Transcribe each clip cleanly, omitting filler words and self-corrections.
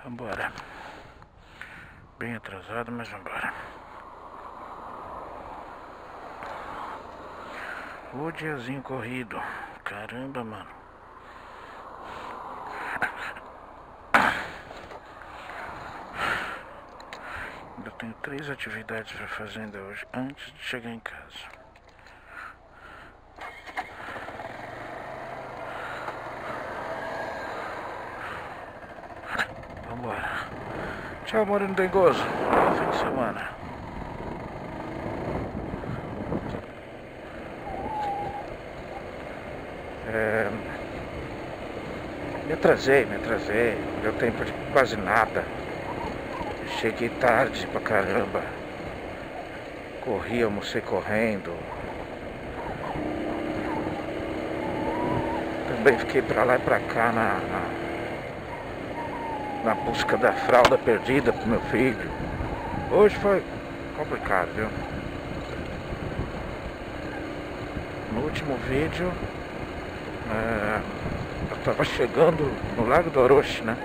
Vambora. Bem atrasado, mas vambora. O diazinho corrido. Caramba, mano. Eu tenho 3 atividades pra fazer ainda hoje, antes de chegar em casa. Vambora. Tchau, Moreno Dengoso. Bom fim de semana. Me atrasei. Não deu tempo de quase nada. Cheguei tarde pra caramba. Corri, almocei correndo. Também fiquei pra lá e pra cá na busca da fralda perdida pro meu filho. Hoje foi complicado, viu? No último vídeo eu tava chegando no Lago do Orochi, né?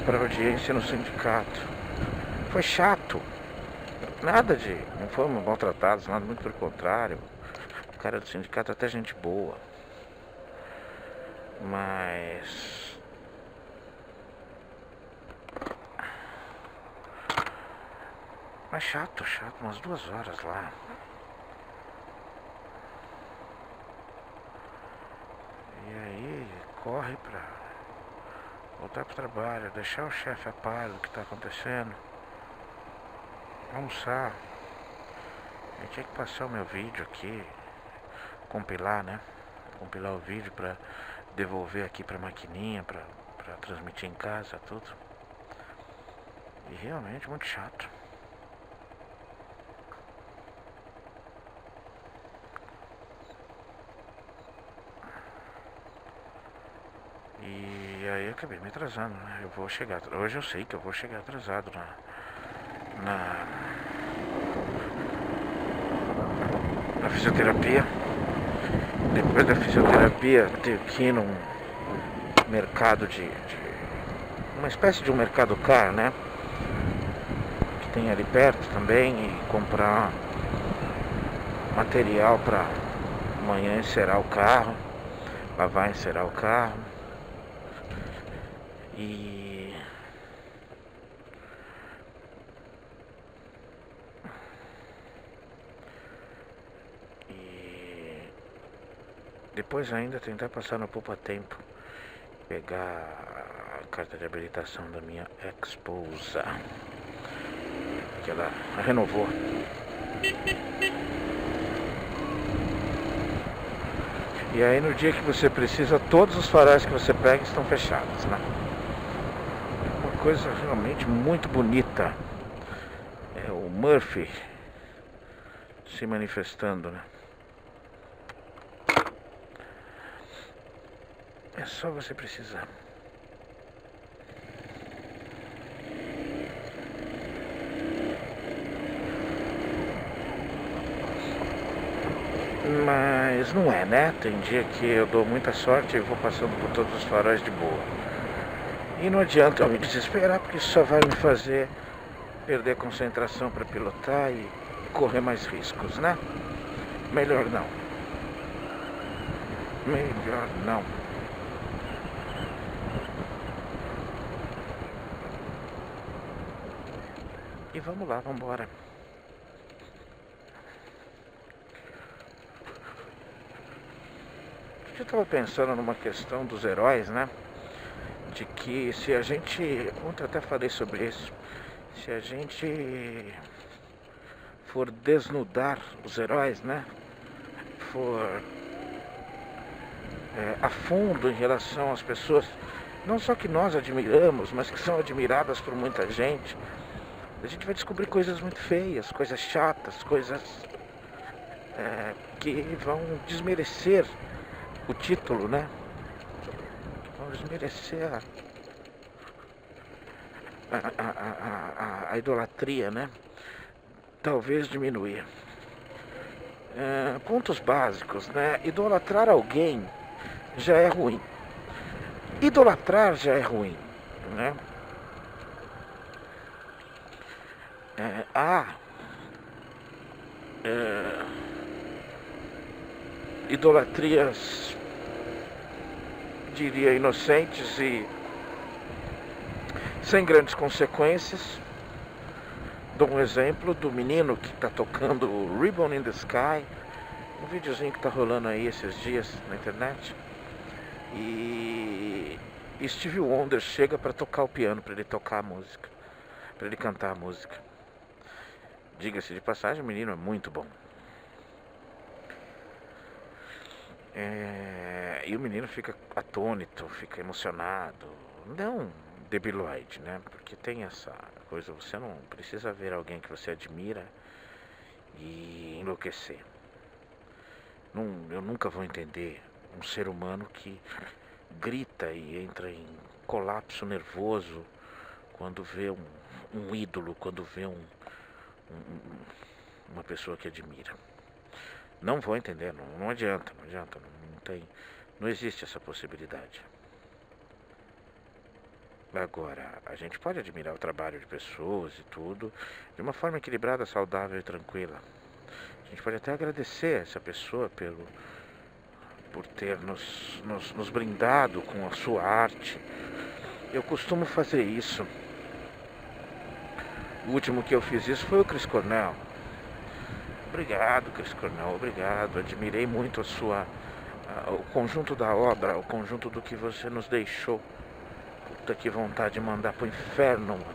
Pra audiência no sindicato. Foi chato. Não fomos maltratados, nada, muito pelo contrário. O cara do sindicato é até gente boa. Mas chato, umas 2 horas lá. E aí, corre pra voltar pro trabalho, deixar o chefe a par do que tá acontecendo, almoçar. Eu tinha que passar o meu vídeo aqui, compilar, né? Compilar o vídeo pra devolver aqui pra maquininha, pra transmitir em casa, tudo. E realmente muito chato. E aí eu acabei me atrasando, né? Eu vou chegar. Hoje eu sei que eu vou chegar atrasado na fisioterapia. Depois da fisioterapia tive que ir num mercado uma espécie de um mercado car, né? Que tem ali perto também, e comprar material para amanhã encerar o carro, lavar e encerar o carro. E depois ainda tentar passar no Poupa Tempo, pegar a carta de habilitação da minha esposa, que ela renovou. E aí no dia que você precisa, todos os faróis que você pega estão fechados, né? Uma coisa realmente muito bonita. É o Murphy se manifestando, né? É só você precisar. Mas não é, né? Tem dia que eu dou muita sorte e vou passando por todos os faróis de boa. E não adianta eu me desesperar, porque isso só vai me fazer perder a concentração para pilotar e correr mais riscos, né? Melhor não. E vamos lá, vambora. Eu estava pensando numa questão dos heróis, né? De que se a gente... Ontem eu até falei sobre isso. Se a gente for desnudar os heróis, né? For a fundo em relação às pessoas, não só que nós admiramos, mas que são admiradas por muita gente, a gente vai descobrir coisas muito feias, coisas chatas, coisas que vão desmerecer o título, né? Vão desmerecer a idolatria, né? Talvez diminuir. Pontos básicos, né? Idolatrar alguém já é ruim. Idolatrar já é ruim, né? há é, idolatrias, diria, inocentes e sem grandes consequências. Dou um exemplo do menino que está tocando Ribbon in the Sky, um videozinho que está rolando aí esses dias na internet. E Stevie Wonder chega para tocar o piano, para ele tocar a música, para ele cantar a música. Diga-se de passagem, o menino é muito bom. E o menino fica atônito, fica emocionado. Não debiloide, né? Porque tem essa coisa, você não precisa ver alguém que você admira e enlouquecer. Eu nunca vou entender um ser humano que grita e entra em colapso nervoso quando vê um ídolo, quando vê uma pessoa que admira. Não vou entender, não adianta, não existe essa possibilidade. Agora, a gente pode admirar o trabalho de pessoas e tudo de uma forma equilibrada, saudável e tranquila. A gente pode até agradecer essa pessoa por ter nos brindado com a sua arte. Eu costumo fazer isso. O último que eu fiz isso foi o Chris Cornell. Obrigado, Chris Cornell, obrigado. Admirei muito o conjunto da obra, o conjunto do que você nos deixou. Puta, que vontade de mandar pro inferno, mano.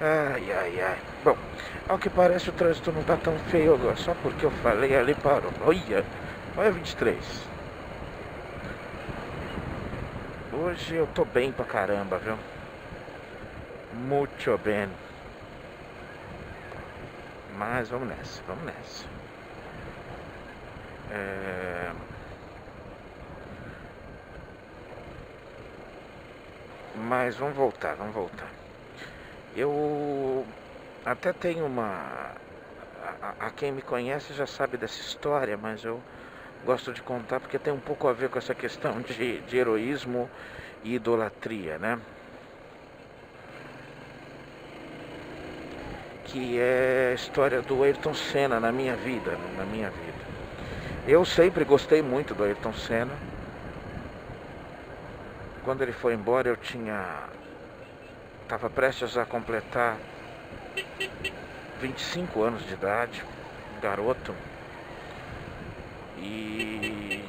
Ai. Bom, ao que parece o trânsito não tá tão feio agora, só porque eu falei ali parou. Olha 23. Hoje eu tô bem pra caramba, viu? Muito bem. Mas vamos nessa. Mas vamos voltar. Eu até tenho a quem me conhece já sabe dessa história, mas eu gosto de contar porque tem um pouco a ver com essa questão de heroísmo e idolatria, né? Que é a história do Ayrton Senna na minha vida. Eu sempre gostei muito do Ayrton Senna. Quando ele foi embora eu estava prestes a completar 25 anos de idade, garoto. E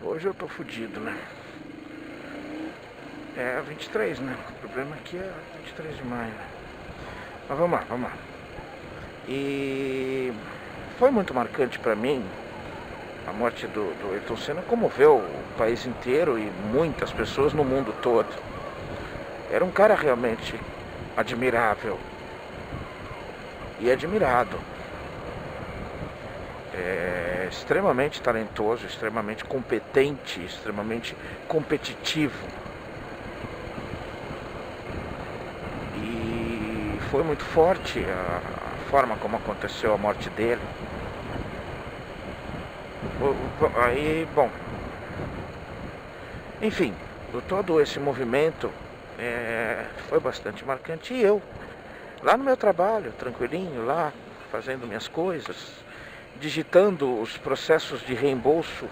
hoje eu tô fudido, né? É 23, né? O problema aqui é 23 de maio. Mas vamos lá. E foi muito marcante pra mim a morte do Ayrton Senna, comoveu o país inteiro e muitas pessoas no mundo todo. Era um cara realmente admirável e admirado. Extremamente talentoso, extremamente competente, extremamente competitivo. E foi muito forte a forma como aconteceu a morte dele. Aí, bom, enfim, todo esse movimento foi bastante marcante. E eu, lá no meu trabalho, tranquilinho, lá, fazendo minhas coisas, digitando os processos de reembolso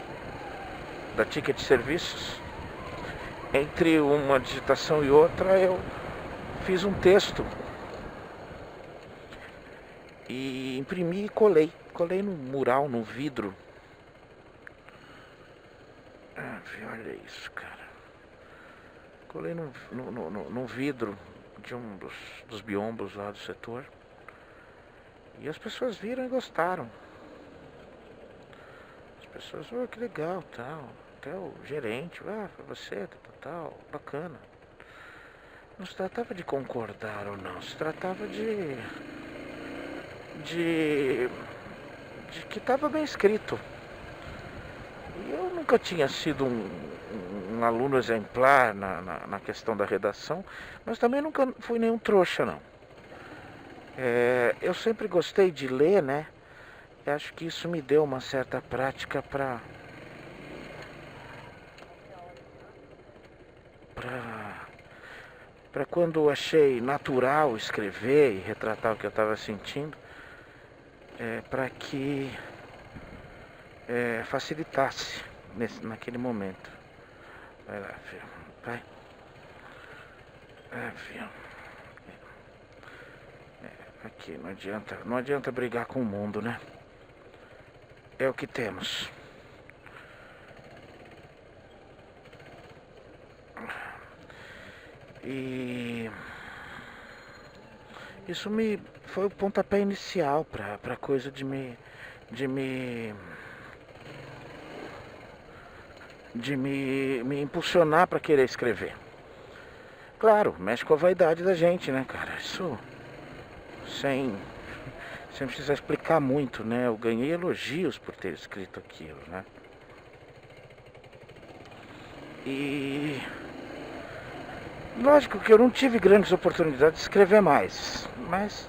da Ticket Serviços, entre uma digitação e outra eu fiz um texto e imprimi e colei no mural, no vidro. Olha isso, cara. Colei no vidro de um dos biombos lá do setor. E as pessoas viram e gostaram. As pessoas, que legal, tal. Até o gerente, pra você, tal, bacana. Não se tratava de concordar ou não, se tratava de que estava bem escrito. E eu nunca tinha sido um um aluno exemplar na questão da redação, mas também nunca fui nenhum trouxa, não. Eu sempre gostei de ler, né? Eu acho que isso me deu uma certa prática para quando eu achei natural escrever e retratar o que eu estava sentindo, para que facilitasse naquele momento. Vai lá, filho. Vai. Filho. Aqui, não adianta brigar com o mundo, né? É o que temos. E isso foi o pontapé inicial para coisa de me impulsionar para querer escrever. Claro, mexe com a vaidade da gente, né, cara? Isso sem precisar explicar muito, né? Eu ganhei elogios por ter escrito aquilo, né? E lógico que eu não tive grandes oportunidades de escrever mais, mas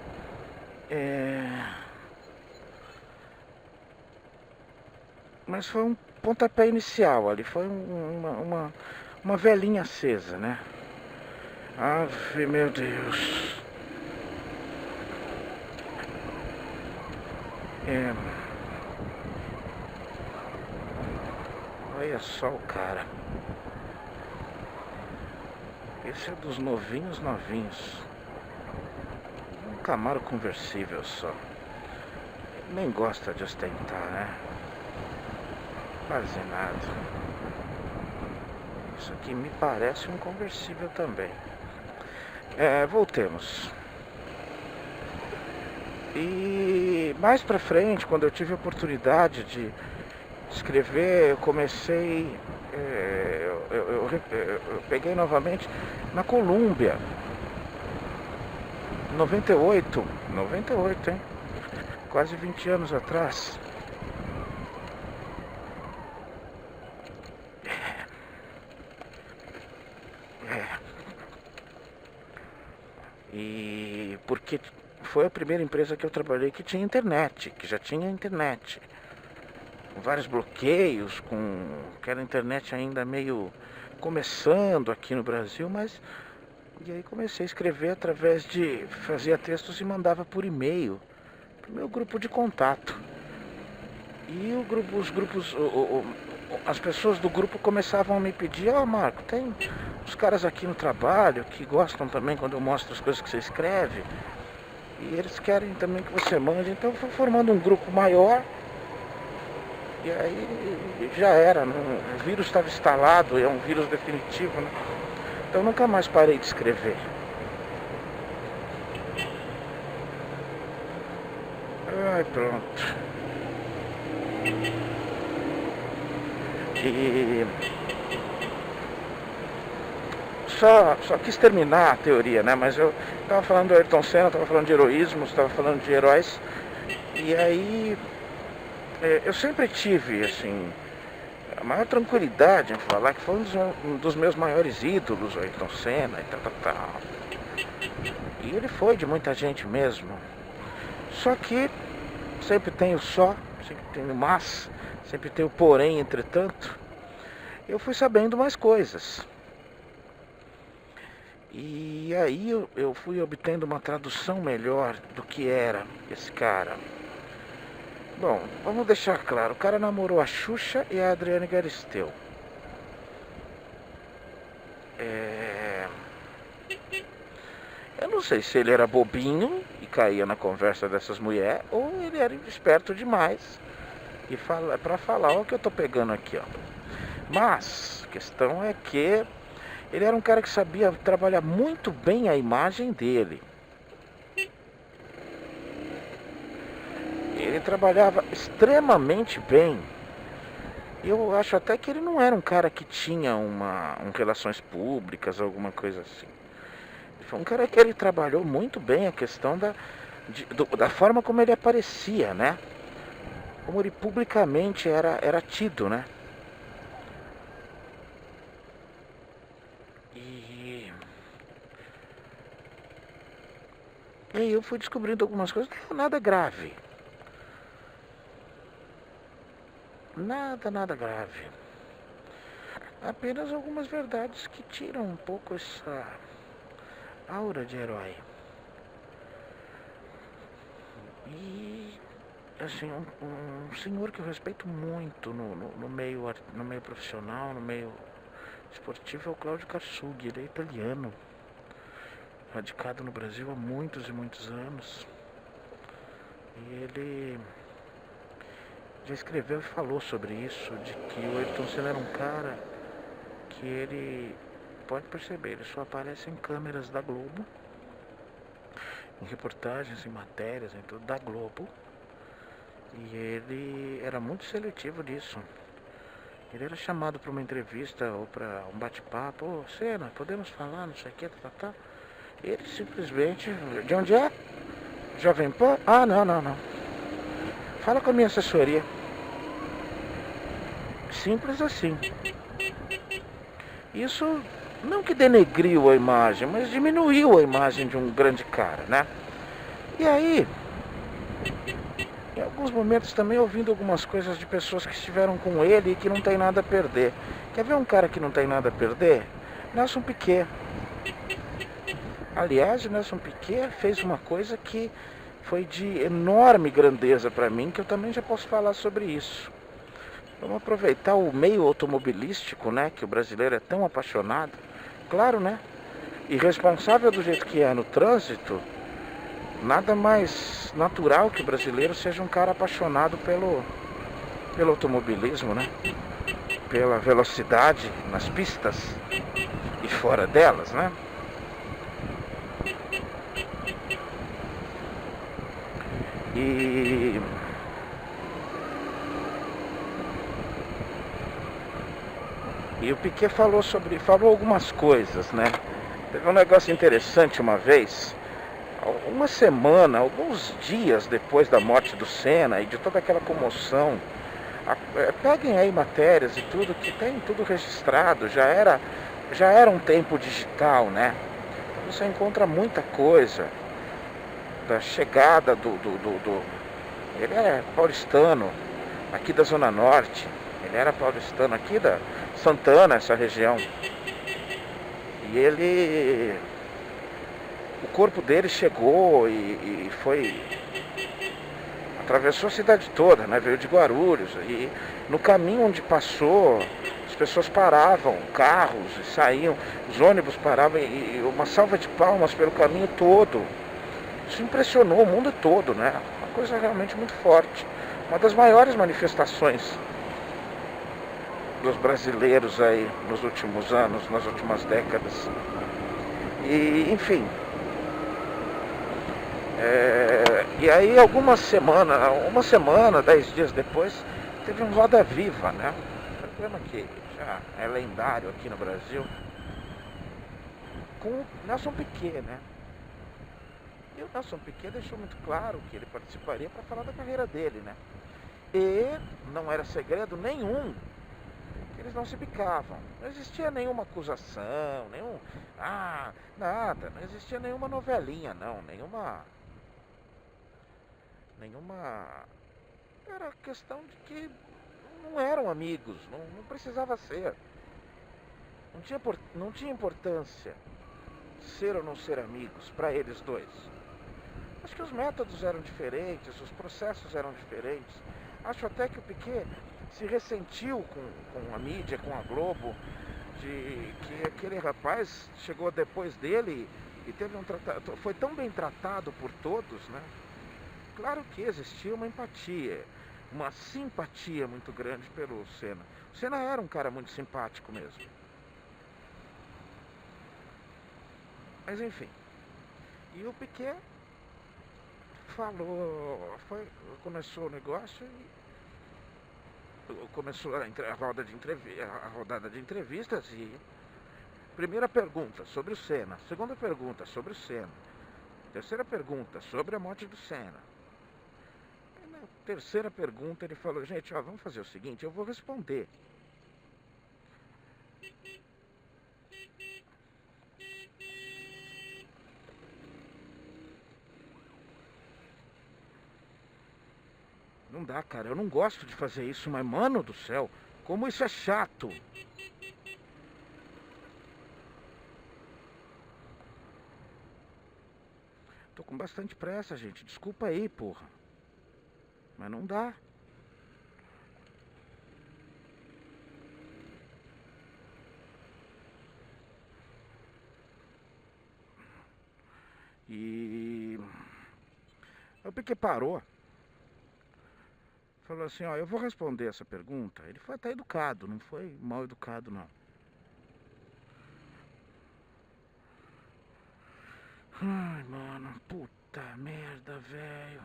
foi um pontapé inicial ali, foi uma velhinha acesa, né? Ave, meu Deus. Olha só o cara. Esse é dos novinhos. Um Camaro conversível só. Nem gosta de ostentar, né? Quase nada. Isso aqui me parece um conversível também. Voltemos. E mais pra frente, quando eu tive a oportunidade de escrever, eu comecei... Eu peguei novamente na Colômbia. 98, hein? Quase 20 anos atrás. E porque foi a primeira empresa que eu trabalhei que tinha internet, que já tinha internet. Com vários bloqueios, com aquela internet ainda meio começando aqui no Brasil, mas... E aí comecei a escrever através de... Fazia textos e mandava por e-mail pro meu grupo de contato. E as pessoas do grupo começavam a me pedir: Marco, tem uns caras aqui no trabalho que gostam também quando eu mostro as coisas que você escreve. E eles querem também que você mande. Então eu fui formando um grupo maior. E aí já era, né? O vírus estava instalado, é um vírus definitivo, né? Então eu nunca mais parei de escrever. Ai, pronto. E só quis terminar a teoria, né? Mas eu estava falando do Ayrton Senna, estava falando de heroísmo, estava falando de heróis. E aí eu sempre tive, assim, a maior tranquilidade em falar que foi um dos meus maiores ídolos, o Ayrton Senna e tal. E ele foi de muita gente mesmo. Só que sempre tem o só, sempre tem o mas, sempre tem o porém, entretanto. Eu fui sabendo mais coisas. E aí eu fui obtendo uma tradução melhor do que era esse cara. Bom, vamos deixar claro, o cara namorou a Xuxa e a Adriane Galisteu. Eu não sei se ele era bobinho e caía na conversa dessas mulheres, ou ele era esperto demais e para falar: o que eu tô pegando aqui, ó. Mas a questão é que ele era um cara que sabia trabalhar muito bem a imagem dele. Ele trabalhava extremamente bem. Eu acho até que ele não era um cara que tinha relações públicas, alguma coisa assim. Ele foi um cara que ele trabalhou muito bem a questão da forma como ele aparecia, né? Como ele publicamente era tido, né? E aí eu fui descobrindo algumas coisas, nada grave. Nada grave. Apenas algumas verdades que tiram um pouco essa aura de herói. E, assim, um senhor que eu respeito muito no meio profissional, no meio esportivo, é o Cláudio Karsug. Ele é italiano, radicado no Brasil há muitos e muitos anos. E ele já escreveu e falou sobre isso, de que o Ayrton Senna era um cara que ele, pode perceber, ele só aparece em câmeras da Globo, em reportagens, em matérias, em tudo da Globo. E ele era muito seletivo disso. Ele era chamado para uma entrevista ou para um bate-papo. Ô, Senna, podemos falar, não sei o que, tá. Ele simplesmente, de onde é? Jovem Pan? Ah, não. Fala com a minha assessoria. Simples assim. Isso não que denegriu a imagem, mas diminuiu a imagem de um grande cara, né? E aí, em alguns momentos também ouvindo algumas coisas de pessoas que estiveram com ele e que não tem nada a perder. Quer ver um cara que não tem nada a perder? Nelson Piquet. Aliás, o Nelson Piquet fez uma coisa que foi de enorme grandeza para mim, que eu também já posso falar sobre isso. Vamos aproveitar o meio automobilístico, né, que o brasileiro é tão apaixonado. Claro, né? Irresponsável do jeito que é no trânsito, nada mais natural que o brasileiro seja um cara apaixonado pelo automobilismo, né? Pela velocidade nas pistas e fora delas, né? E o Piquet falou algumas coisas, né? Teve um negócio interessante uma vez, uma semana, alguns dias depois da morte do Senna e de toda aquela comoção. Peguem aí matérias e tudo, que tem tudo registrado, já era um tempo digital, né? Você encontra muita coisa da chegada ele é paulistano, aqui da Zona Norte. Ele era paulistano aqui da Santana, essa região. E o corpo dele chegou e foi, atravessou a cidade toda, né? Veio de Guarulhos. E no caminho onde passou, as pessoas paravam, carros e saíam, os ônibus paravam, e uma salva de palmas pelo caminho todo. Isso impressionou o mundo todo, né? Uma coisa realmente muito forte. Uma das maiores manifestações dos brasileiros aí nos últimos anos, nas últimas décadas. E, enfim. E aí uma semana, 10 dias depois, teve um Roda Viva, né? Um programa que já é lendário aqui no Brasil, com o Nelson Piquet, né? E o Nelson Piquet deixou muito claro que ele participaria para falar da carreira dele, né? E não era segredo nenhum que eles não se bicavam. Não existia nenhuma acusação, nada. Não existia nenhuma novelinha, não. Nenhuma... Era questão de que não eram amigos, não precisava ser. Não tinha importância ser ou não ser amigos para eles dois. Acho que os métodos eram diferentes, os processos eram diferentes. Acho até que o Piquet se ressentiu com a mídia, com a Globo, de que aquele rapaz chegou depois dele e teve foi tão bem tratado por todos, né? Claro que existia uma empatia, uma simpatia muito grande pelo Senna. O Senna era um cara muito simpático mesmo. Mas enfim. E o Piquet começou o negócio e começou a rodada de entrevistas e primeira pergunta sobre o Senna, segunda pergunta sobre o Senna, terceira pergunta sobre a morte do Senna. E na terceira pergunta ele falou: gente, vamos fazer o seguinte, eu vou responder. não dá, cara. Eu não gosto de fazer isso, mas, mano do céu, como isso é chato. Tô com bastante pressa, gente. Desculpa aí, porra. Mas não dá. E o Piquet parou. Falou assim, ó, eu vou responder essa pergunta. Ele foi até educado, não foi mal educado, não. Ai, mano, puta merda, velho.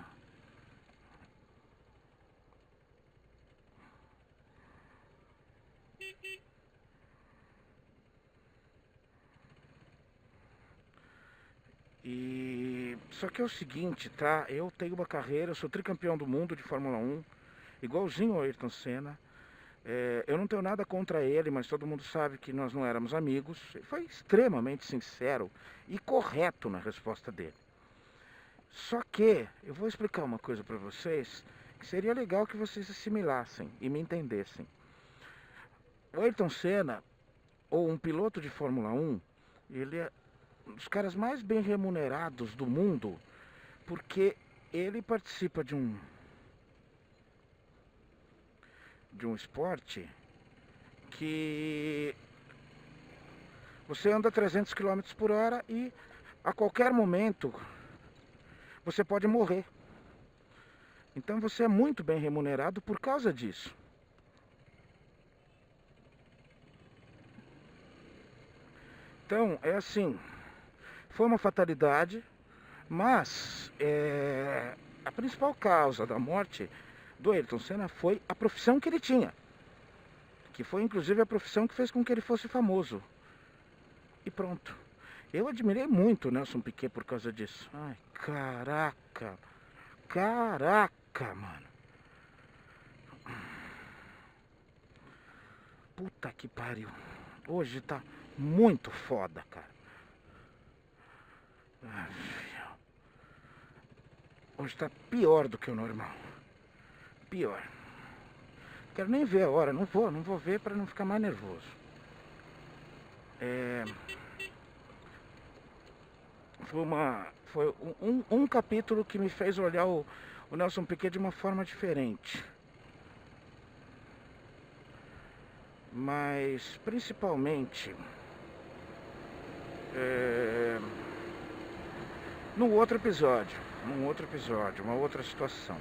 E só que é o seguinte, tá? Eu tenho uma carreira, eu sou tricampeão do mundo de Fórmula 1, igualzinho ao Ayrton Senna. Eu não tenho nada contra ele, mas todo mundo sabe que nós não éramos amigos. Ele foi extremamente sincero e correto na resposta dele. Só que eu vou explicar uma coisa para vocês que seria legal que vocês assimilassem e me entendessem. O Ayrton Senna, ou um piloto de Fórmula 1, ele é um dos caras mais bem remunerados do mundo, porque ele participa de um esporte que você anda 300 km por hora e a qualquer momento você pode morrer. Então você é muito bem remunerado por causa disso. Então, é assim, foi uma fatalidade, mas a principal causa da morte do Ayrton Senna foi a profissão que ele tinha, que foi inclusive a profissão que fez com que ele fosse famoso. E pronto. Eu admirei muito o Nelson Piquet por causa disso. Ai, caraca. Caraca, mano. Puta que pariu. Hoje tá muito foda, cara. Hoje tá pior do que o normal. Pior. Quero nem ver a hora. Não vou ver pra não ficar mais nervoso. Foi um capítulo que me fez olhar o Nelson Piquet de uma forma diferente. Mas principalmente num outro episódio, uma outra situação.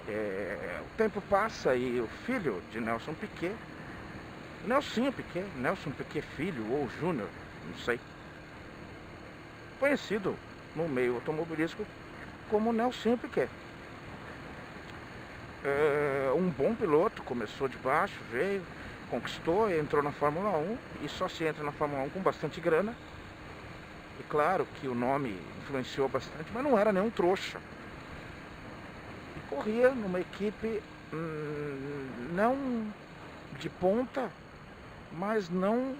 O tempo passa e o filho de Nelson Piquet, Nelson Piquet filho ou Júnior, não sei, conhecido no meio automobilístico como Nelson Piquet. Um bom piloto, começou de baixo, veio, conquistou, entrou na Fórmula 1 e só se entra na Fórmula 1 com bastante grana. E claro que o nome influenciou bastante, mas não era nenhum trouxa. E corria numa equipe não de ponta, mas não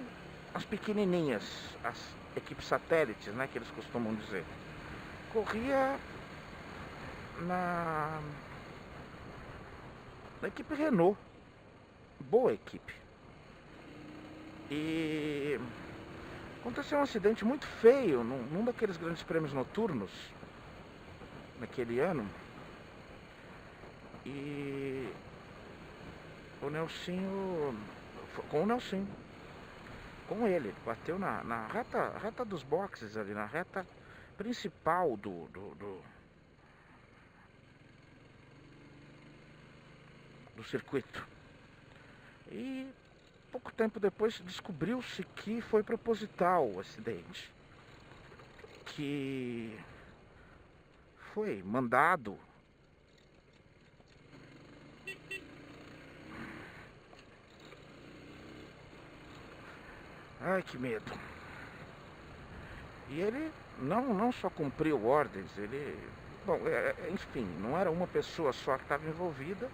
as pequenininhas, as equipes satélites, né, que eles costumam dizer. Corria na equipe Renault, boa equipe. E aconteceu um acidente muito feio num daqueles grandes prêmios noturnos naquele ano. E o Nelsinho, com ele, bateu na reta dos boxes ali, na reta principal do circuito. E pouco tempo depois descobriu-se que foi proposital o acidente, que foi mandado ai, que medo. E ele não só cumpriu ordens, ele, bom, enfim, não era uma pessoa só que estava envolvida.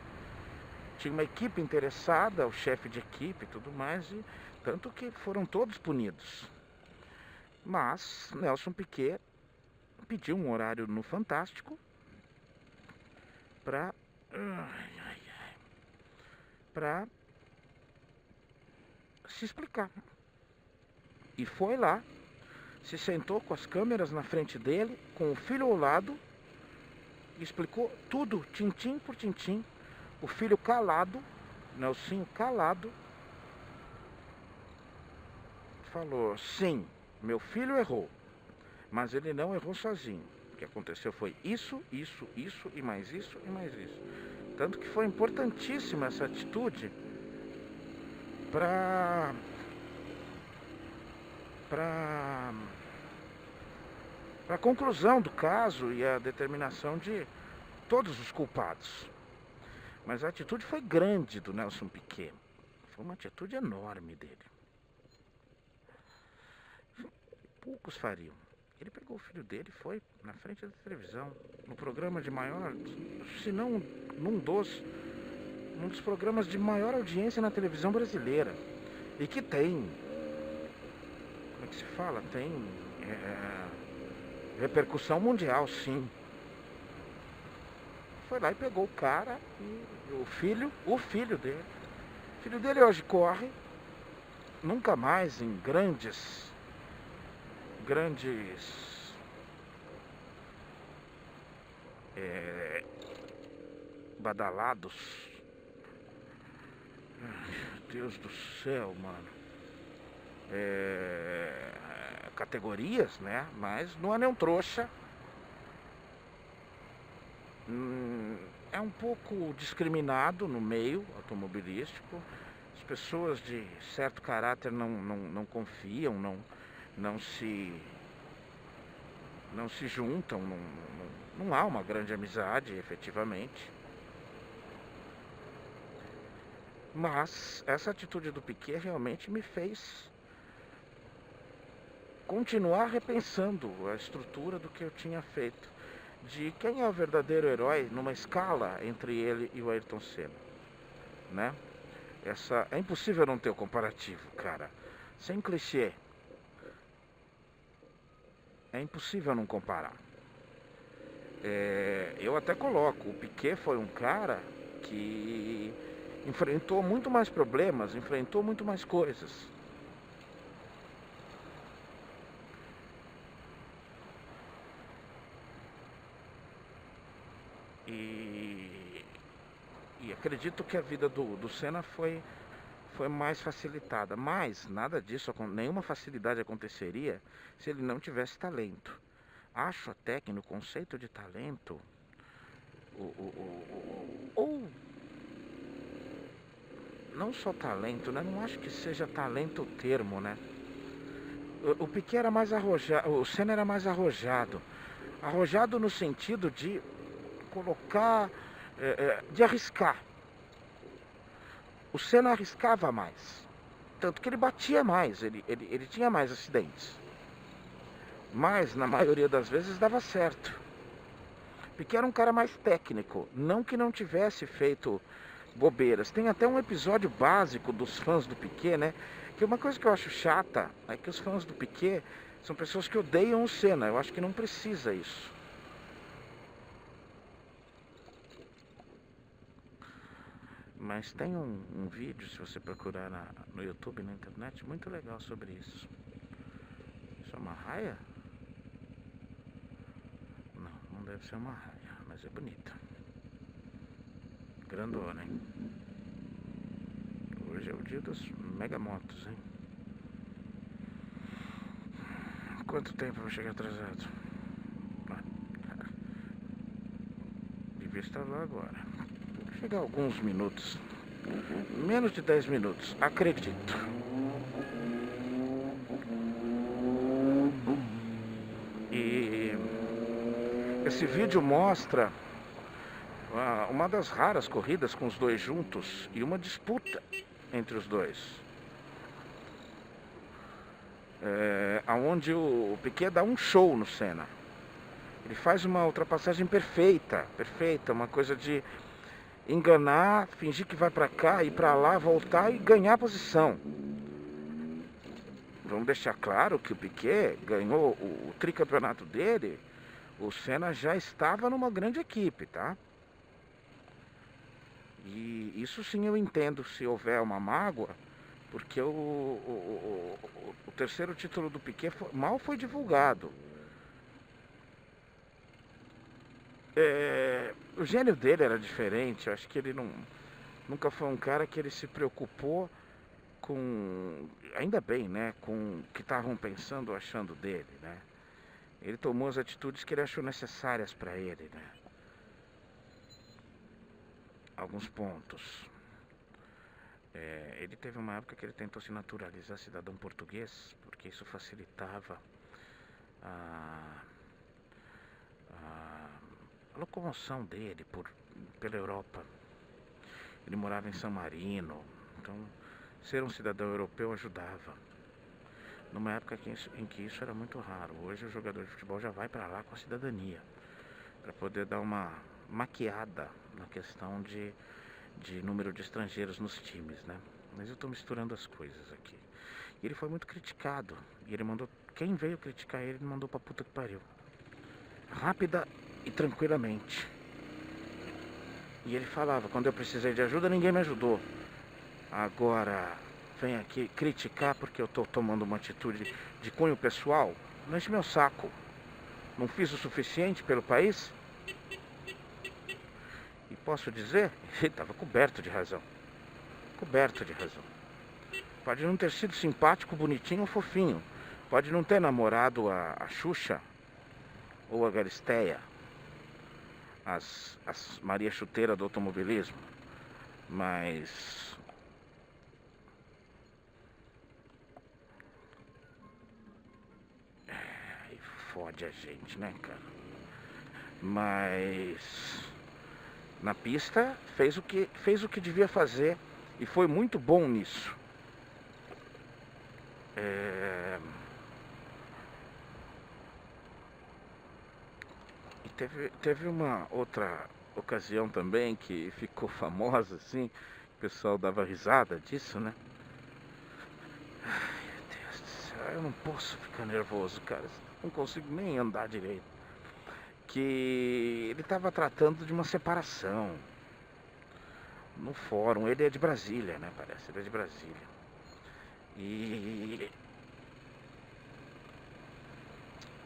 Tinha uma equipe interessada, o chefe de equipe e tudo mais, e tanto que foram todos punidos. Mas Nelson Piquet pediu um horário no Fantástico para Para se explicar. E foi lá, se sentou com as câmeras na frente dele, com o filho ao lado, e explicou tudo, tintim por tintim. O filho calado, Nelsinho calado, falou: sim, meu filho errou, mas ele não errou sozinho. O que aconteceu foi isso, isso, isso e mais isso e mais isso. Tanto que foi importantíssima essa atitude para a conclusão do caso e a determinação de todos os culpados. Mas a atitude foi grande do Nelson Piquet. Foi uma atitude enorme dele. Poucos fariam. Ele pegou o filho dele e foi na frente da televisão, no programa de maior, se não um dos programas de maior audiência na televisão brasileira. E que tem, como é que se fala? Tem repercussão mundial, sim. Foi lá e pegou o cara e o filho dele. O filho dele hoje corre, nunca mais em grandes badalados. Meu Deus do céu, mano. Categorias, né? Mas não é nem um trouxa. É um pouco discriminado no meio automobilístico. As pessoas de certo caráter não confiam, não se juntam, não há uma grande amizade, efetivamente. Mas essa atitude do Piquet realmente me fez continuar repensando a estrutura do que eu tinha feito, de quem é o verdadeiro herói numa escala entre ele e o Ayrton Senna, né? É impossível não ter o comparativo, cara. Sem clichê. É impossível não comparar. Eu até coloco, o Piquet foi um cara que enfrentou muito mais problemas, enfrentou muito mais coisas. E acredito que a vida do Senna foi mais facilitada. Mas nada disso, nenhuma facilidade aconteceria se ele não tivesse talento. Acho até que no conceito de talento, ou não só talento, né? Não acho que seja talento o termo, né? O Piquet era mais arrojado, o Senna era mais arrojado. Arrojado no sentido de colocar, de arriscar. O Senna arriscava mais, tanto que ele batia mais, ele tinha mais acidentes. Mas, na maioria das vezes, dava certo. Piquet era um cara mais técnico, não que não tivesse feito bobeiras. Tem até um episódio básico dos fãs do Piquet, né? Que uma coisa que eu acho chata é que os fãs do Piquet são pessoas que odeiam o Senna. Eu acho que não precisa isso. Mas tem um vídeo, se você procurar no YouTube, na internet, muito legal sobre isso. Isso é uma raia? Não deve ser uma raia, mas é bonita. Grandona, hein? Hoje é o dia das megamotos, hein? Quanto tempo eu vou chegar atrasado? Devia estar lá agora. Vou chegar alguns minutos. Menos de 10 minutos, acredito. E esse vídeo mostra uma das raras corridas com os dois juntos e uma disputa entre os dois. Onde o Piquet dá um show no Senna. Ele faz uma ultrapassagem perfeita, uma coisa de enganar, fingir que vai para cá, ir para lá, voltar e ganhar a posição. Vamos deixar claro que o Piquet ganhou o tricampeonato dele, o Senna já estava numa grande equipe, tá? E isso sim eu entendo se houver uma mágoa, porque o terceiro título do Piquet mal foi divulgado. O gênio dele era diferente, eu acho que ele nunca foi um cara que ele se preocupou com, ainda bem, né, com o que estavam pensando ou achando dele, né. Ele tomou as atitudes que ele achou necessárias para ele, né. Alguns pontos. Ele teve uma época que ele tentou se naturalizar cidadão português, porque isso facilitava a, a locomoção dele pela Europa. Ele morava em San Marino, então ser um cidadão europeu ajudava. Numa época em que isso era muito raro. Hoje o jogador de futebol já vai para lá com a cidadania, para poder dar uma maquiada na questão de número de estrangeiros nos times, né? Mas eu estou misturando as coisas aqui. E ele foi muito criticado. E ele mandou. Quem veio criticar ele mandou pra puta que pariu. Rápida e tranquilamente. E ele falava, quando eu precisei de ajuda, ninguém me ajudou. Agora, vem aqui criticar porque eu tô tomando uma atitude de cunho pessoal? Não enche meu saco. Não fiz o suficiente pelo país? E posso dizer, ele estava coberto de razão. Coberto de razão. Pode não ter sido simpático, bonitinho ou fofinho. Pode não ter namorado a Xuxa ou a Garisteia, as Maria Chuteira do automobilismo. Mas aí fode a gente, né, cara? Mas na pista fez o que devia fazer e foi muito bom nisso. E teve uma outra ocasião também que ficou famosa, assim, o pessoal dava risada disso, né? Ai, meu Deus do céu, eu não posso ficar nervoso, cara. Não consigo nem andar direito. Que ele estava tratando de uma separação no fórum. Ele é de Brasília, né? Parece, ele é de Brasília.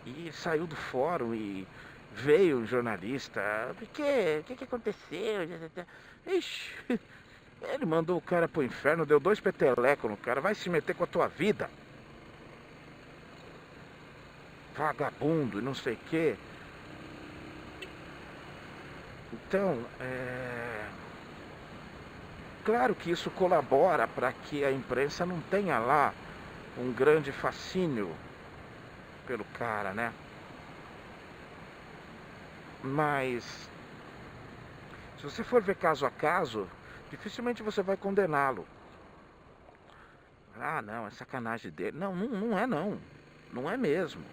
E saiu do fórum e veio um jornalista. O que aconteceu? Ixi, ele mandou o cara pro inferno, deu 2 petelecos no cara. Vai se meter com a tua vida, vagabundo e não sei o que. Então, claro que isso colabora para que a imprensa não tenha lá um grande fascínio pelo cara, né? Mas se você for ver caso a caso, dificilmente você vai condená-lo. Ah, não, é sacanagem dele. Não, não é não. Não é mesmo.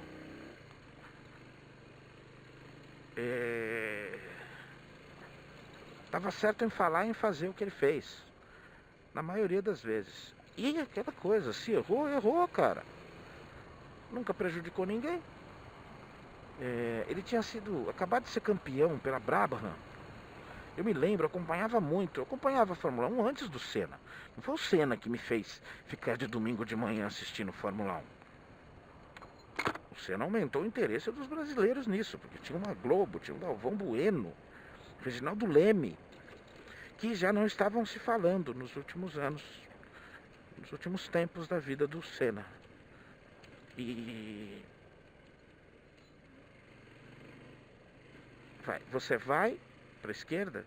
Tava certo em falar e em fazer o que ele fez. Na maioria das vezes. E aquela coisa, se errou, errou, cara. Nunca prejudicou ninguém. Ele tinha acabado de ser campeão pela Brabham. Eu me lembro, eu acompanhava muito. Eu acompanhava a Fórmula 1 antes do Senna. Não foi o Senna que me fez ficar de domingo de manhã assistindo Fórmula 1. O Senna aumentou o interesse dos brasileiros nisso, porque tinha uma Globo, tinha um Galvão Bueno, Reginaldo Leme, que já não estavam se falando nos últimos anos, nos últimos tempos da vida do Senna. E você vai para a esquerda?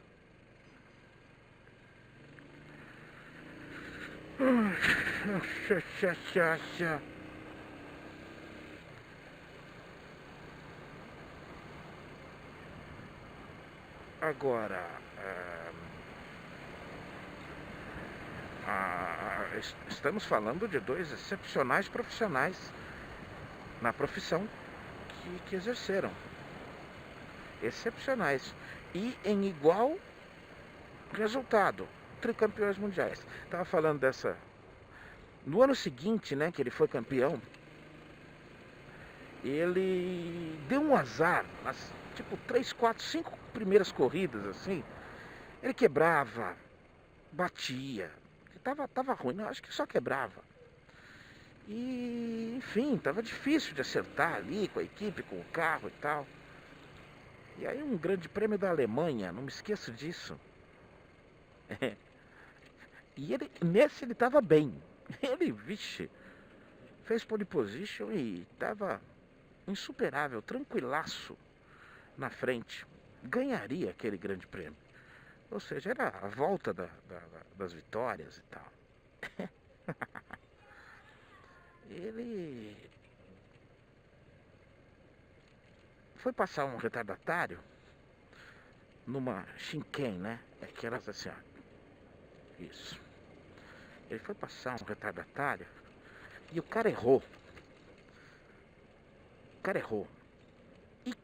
Agora, estamos falando de 2 excepcionais profissionais na profissão que exerceram. Excepcionais. E em igual resultado, tricampeões mundiais. Tava falando dessa. No ano seguinte, né, que ele foi campeão, ele deu um azar, nas tipo 3, 4, 5 primeiras corridas, assim. Ele quebrava batia. Tava ruim, não, acho que só quebrava. E, enfim, tava difícil de acertar ali com a equipe, com o carro e tal. E aí um grande prêmio da Alemanha, não me esqueço disso. E nesse ele tava bem. Ele, vixe, fez pole position e tava insuperável, tranquilaço na frente. Ganharia aquele grande prêmio. Ou seja, era a volta das vitórias e tal. Ele foi passar um retardatário numa Shinken, né? Aquelas assim, ó. Isso. Ele foi passar um retardatário e o cara errou. O cara errou. E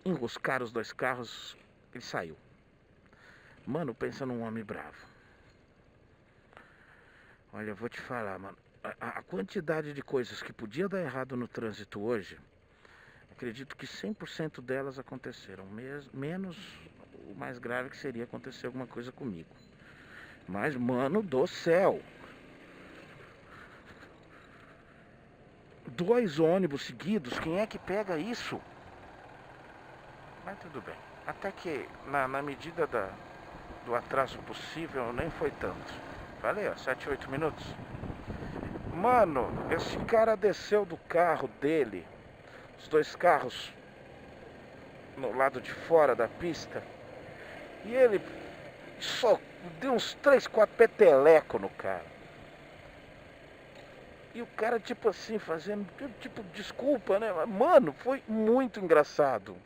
enroscaram os dois carros, ele saiu. Mano, pensa num homem bravo. Olha, eu vou te falar, mano. A quantidade de coisas que podia dar errado no trânsito hoje, acredito que 100% delas aconteceram. Menos o mais grave que seria acontecer alguma coisa comigo. Mas, mano do céu. 2 ônibus seguidos, quem é que pega isso? Mas tudo bem. Até que na medida do atraso possível, nem foi tanto. Falei, ó, 7, 8 minutos. Mano, esse cara desceu do carro dele, os 2 carros no lado de fora da pista, e ele só deu uns 3, 4 peteleco no cara. E o cara tipo assim, fazendo, tipo, desculpa, né? Mano, foi muito engraçado.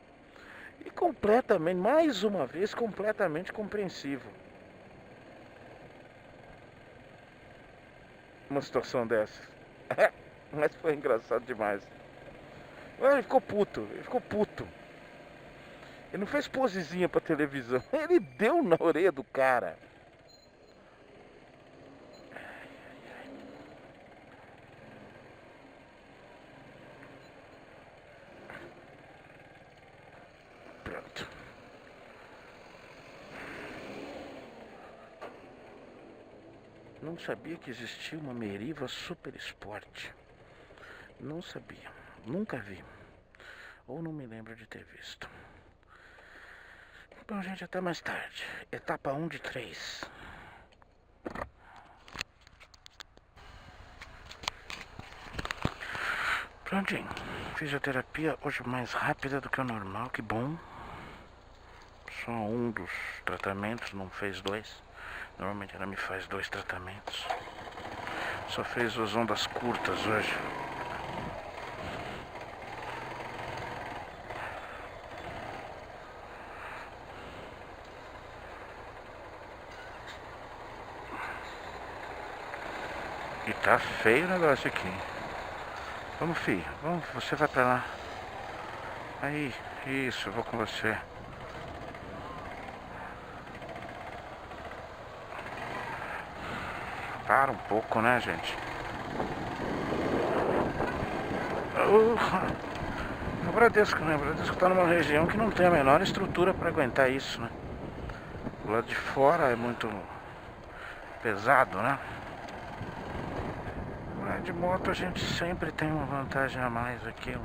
E completamente, mais uma vez, completamente compreensivo. Uma situação dessa. Mas foi engraçado demais. Ele ficou puto, Ele não fez posezinha pra televisão, ele deu na orelha do cara. Pronto. Não sabia que existia uma Meriva Super Sport. Não sabia. Nunca vi. Ou não me lembro de ter visto. Bom, gente, até mais tarde. Etapa 1 de 3. Prontinho. Fisioterapia hoje mais rápida do que o normal, que bom. Só um dos tratamentos, não fez 2. Normalmente ela me faz 2 tratamentos. Só fez as ondas curtas hoje. E tá feio o negócio aqui. Vamos, filho. Vamos, você vai pra lá. Aí, isso, eu vou com você. Para um pouco, né, gente? Eu agradeço que tá numa região que não tem a menor estrutura para aguentar isso, né? O lado de fora é muito pesado, né? Mas de moto a gente sempre tem uma vantagem a mais aqui.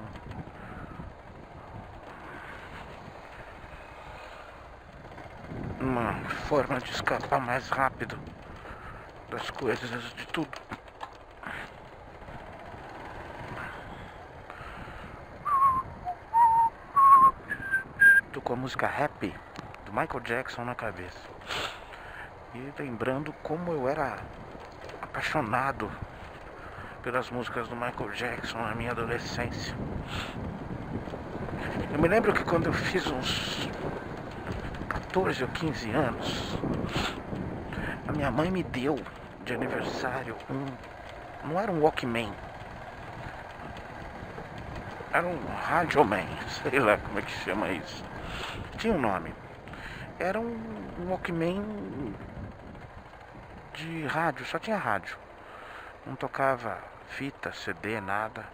Uma forma de escapar mais rápido das coisas, de tudo. Tô com a música Happy do Michael Jackson na cabeça. E lembrando como eu era apaixonado pelas músicas do Michael Jackson na minha adolescência. Eu me lembro que quando eu fiz uns 14 ou 15 anos, a minha mãe me deu de aniversário não era um Walkman, era um Radioman, sei lá como é que chama isso. Tinha um nome. Era um Walkman de rádio, só tinha rádio. Não tocava fita, CD, nada.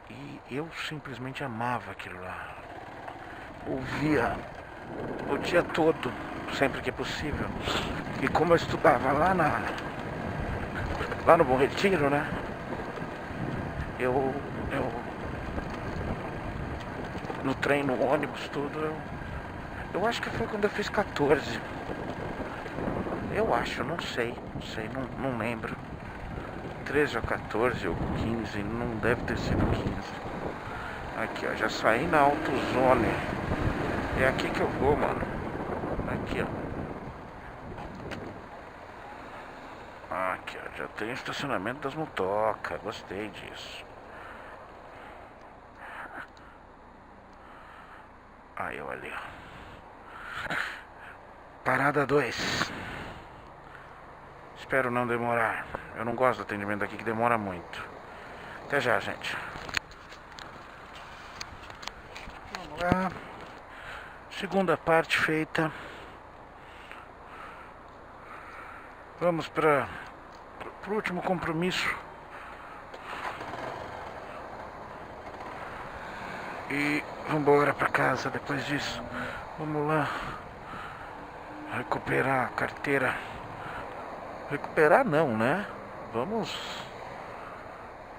E eu simplesmente amava aquilo lá. Ouvia o dia todo, sempre que possível. E como eu estudava lá no Bom Retiro, né? Eu no trem, no ônibus, tudo, eu acho que foi quando eu fiz 14. Eu acho, não sei, não lembro. 13 ou 14 ou 15, não deve ter sido 15. Aqui, ó, já saí na AutoZone. É aqui que eu vou, mano. Aqui, ó. Aqui, ó, já tem estacionamento das motocas. Gostei disso. Aí, olha ali, ó. Parada 2. Espero não demorar. Eu não gosto do atendimento aqui que demora muito. Até já, gente. Vamos lá. Segunda parte feita. Vamos para o último compromisso. E vamos embora para casa depois disso. Vamos lá. Recuperar a carteira. Recuperar não, né? Vamos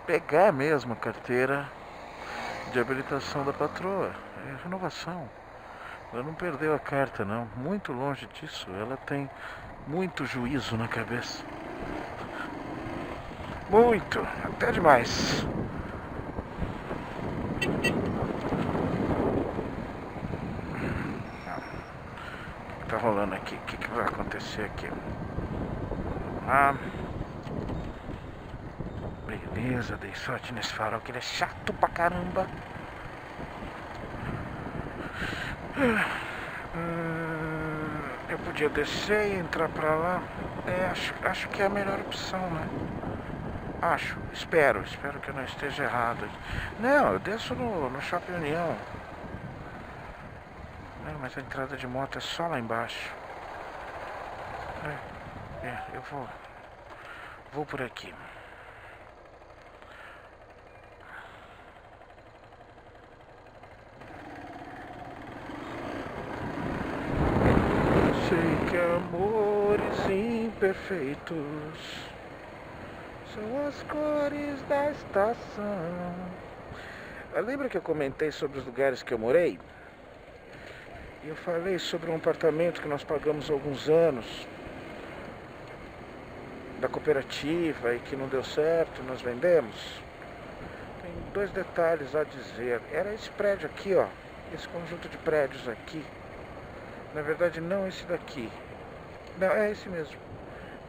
pegar mesmo a carteira de habilitação da patroa. É renovação. Ela não perdeu a carta, não. Muito longe disso. Ela tem muito juízo na cabeça. Muito. Até demais. O que tá rolando aqui? O que vai acontecer aqui? Beleza, dei sorte nesse farol que ele é chato pra caramba. Eu podia descer e entrar pra lá. Acho que é a melhor opção, né? Espero que eu não esteja errado. Não, eu desço no Shopping União. Mas a entrada de moto é só lá embaixo. Eu vou por aqui. Sei que amores imperfeitos são as cores da estação. Lembra que eu comentei sobre os lugares que eu morei? E eu falei sobre um apartamento que nós pagamos há alguns anos da cooperativa e que não deu certo, nós vendemos. Tem 2 detalhes a dizer. Era esse prédio aqui, ó. Esse conjunto de prédios aqui. Na verdade, não esse daqui. Não, é esse mesmo.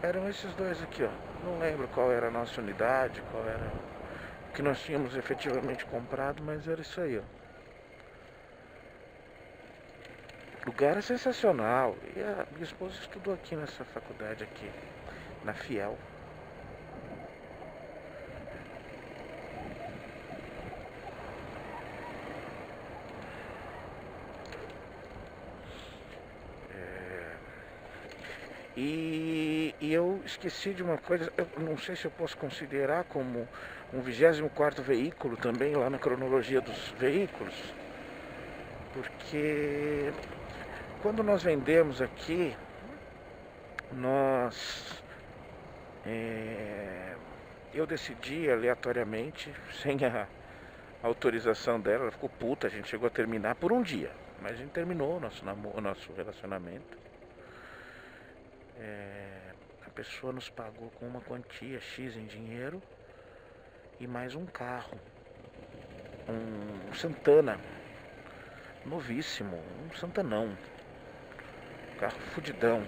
Eram esses 2 aqui, ó. Não lembro qual era a nossa unidade, qual era o que nós tínhamos efetivamente comprado, mas era isso aí, ó. O lugar é sensacional. E a minha esposa estudou aqui nessa faculdade aqui, na Fiel. E eu esqueci de uma coisa, eu não sei se eu posso considerar como um 24º veículo também lá na cronologia dos veículos, porque quando nós vendemos aqui, eu decidi aleatoriamente, sem a autorização dela, ela ficou puta, a gente chegou a terminar por um dia, mas a gente terminou o nosso relacionamento. A pessoa nos pagou com uma quantia X em dinheiro e mais um carro, um Santana, novíssimo, um Santanão, carro fudidão.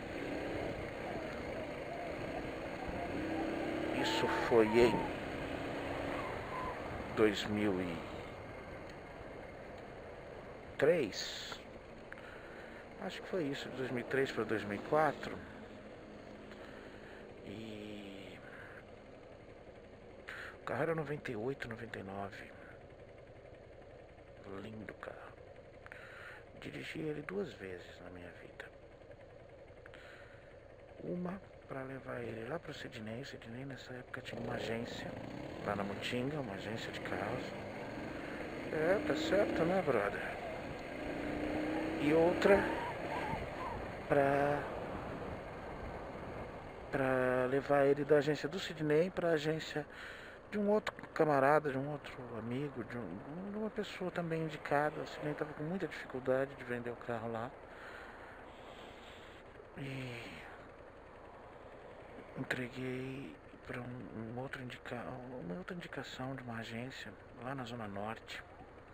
Isso foi em 2003, acho que foi isso, de 2003 para 2004. E o carro era 98, 99. Lindo carro. Dirigi ele 2 vezes na minha vida. Uma para levar ele lá pro Sidney. Sidney nessa época tinha uma agência lá na Mutinga, uma agência de carros. Tá certo, né, brother? E outra para levar ele da agência do Sidney para a agência de um outro camarada, de um outro amigo, de uma pessoa também indicada. O Sidney estava com muita dificuldade de vender o carro lá. E entreguei para uma outra indicação de uma agência lá na Zona Norte,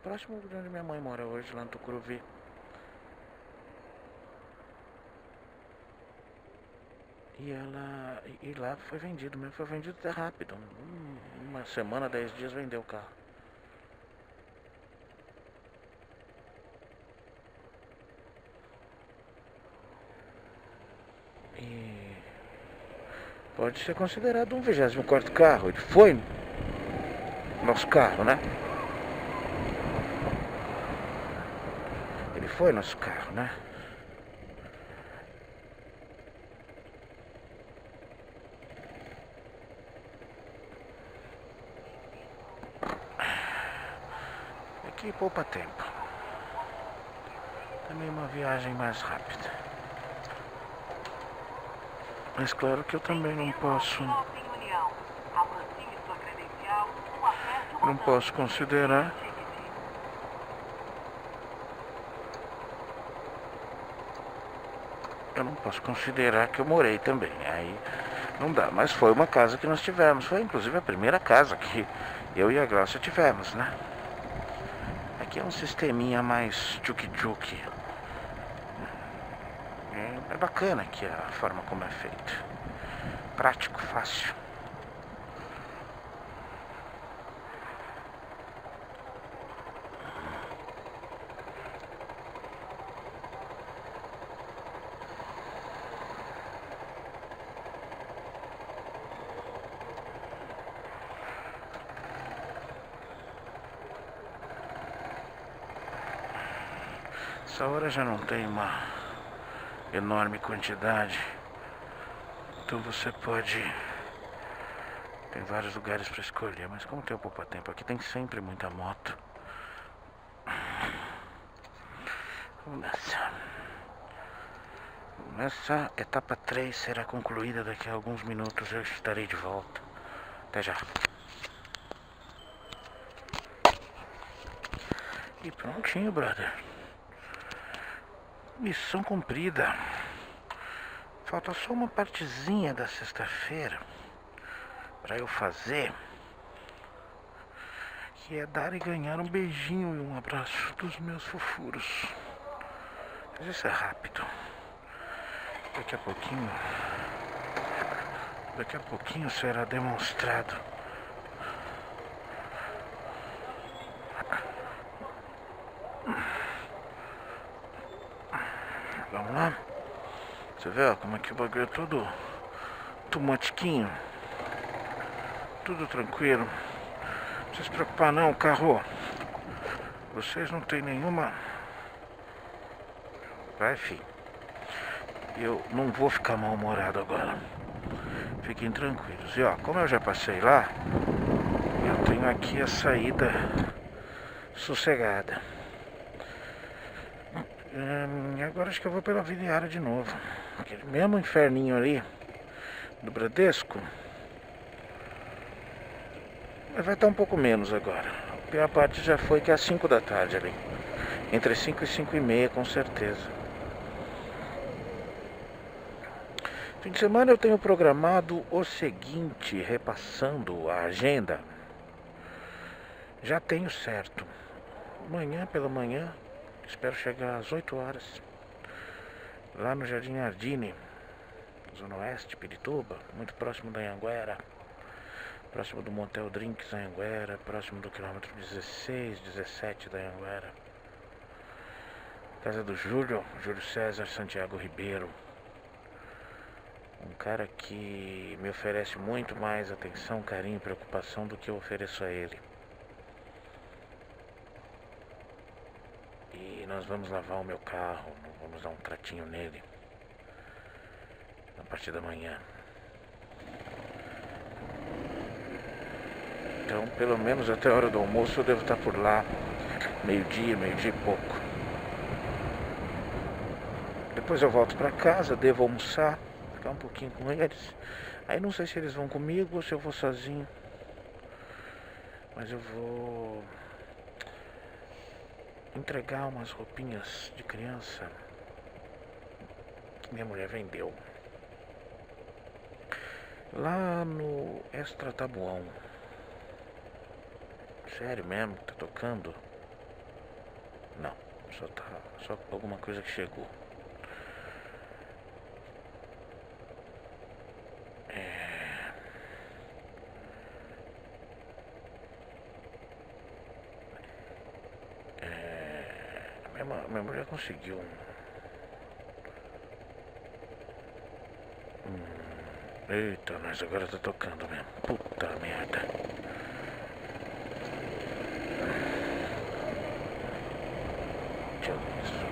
próximo de onde minha mãe mora hoje, lá no Tucuruvi. E lá foi vendido mesmo, foi vendido até rápido. Uma semana, 10 dias vendeu o carro. E pode ser considerado um 24º carro. Ele foi nosso carro, né? Ele foi nosso carro, né? Aqui poupa tempo. Também uma viagem mais rápida. Mas claro que eu também não posso considerar que eu morei também. Aí não dá, mas foi uma casa que nós tivemos. Foi inclusive a primeira casa que eu e a Glaucia tivemos, né? Aqui é um sisteminha mais tchuk-tchuk. É bacana aqui a forma como é feito. Prático, fácil. Essa hora já não tem uma enorme quantidade, então você pode, tem vários lugares para escolher, mas como tem pouco tempo aqui, tem sempre muita moto. Essa etapa 3 será concluída daqui a alguns minutos. Eu estarei de volta. Até já. E prontinho, brother. Missão cumprida. Falta só uma partezinha da sexta-feira para eu fazer, que é dar e ganhar um beijinho e um abraço dos meus fofuros. Mas isso é rápido. Daqui a pouquinho será demonstrado. Vamos lá? Você vê, ó, como é que o bagulho é todo tumatiquinho. Tudo tranquilo. Não precisa se preocupar não, carro. Vocês não tem nenhuma... Vai, filho. Eu não vou ficar mal-humorado agora. Fiquem tranquilos. E ó, como eu já passei lá, eu tenho aqui a saída sossegada. Agora acho que eu vou pela Vidiária de novo. Aquele mesmo inferninho ali do Bradesco. Mas vai estar um pouco menos agora. A pior parte já foi que é às 5 da tarde ali. Entre 5 e 5 e meia, com certeza. Fim de semana eu tenho programado o seguinte, repassando a agenda. Já tenho certo. Amanhã pela manhã, espero chegar às 8 horas. Lá no Jardim Ardini, Zona Oeste, Pirituba, muito próximo da Anhanguera. Próximo do Motel Drinks da Anhanguera, próximo do quilômetro 16, 17 da Anhanguera. Casa do Júlio César Santiago Ribeiro. Um cara que me oferece muito mais atenção, carinho e preocupação do que eu ofereço a ele. E nós vamos lavar o meu carro, vamos dar um tratinho nele a partir da manhã. Então, pelo menos até a hora do almoço eu devo estar por lá, meio-dia e pouco. Depois eu volto pra casa, devo almoçar, ficar um pouquinho com eles. Aí não sei se eles vão comigo ou se eu vou sozinho. Mas eu vou entregar umas roupinhas de criança. Minha mulher vendeu. Lá no Extra Tabuão. Sério mesmo? Tá tocando? Não, só alguma coisa que chegou. Minha mulher conseguiu Eita, mas agora tá tocando mesmo. Puta merda. Deixa eu ver isso.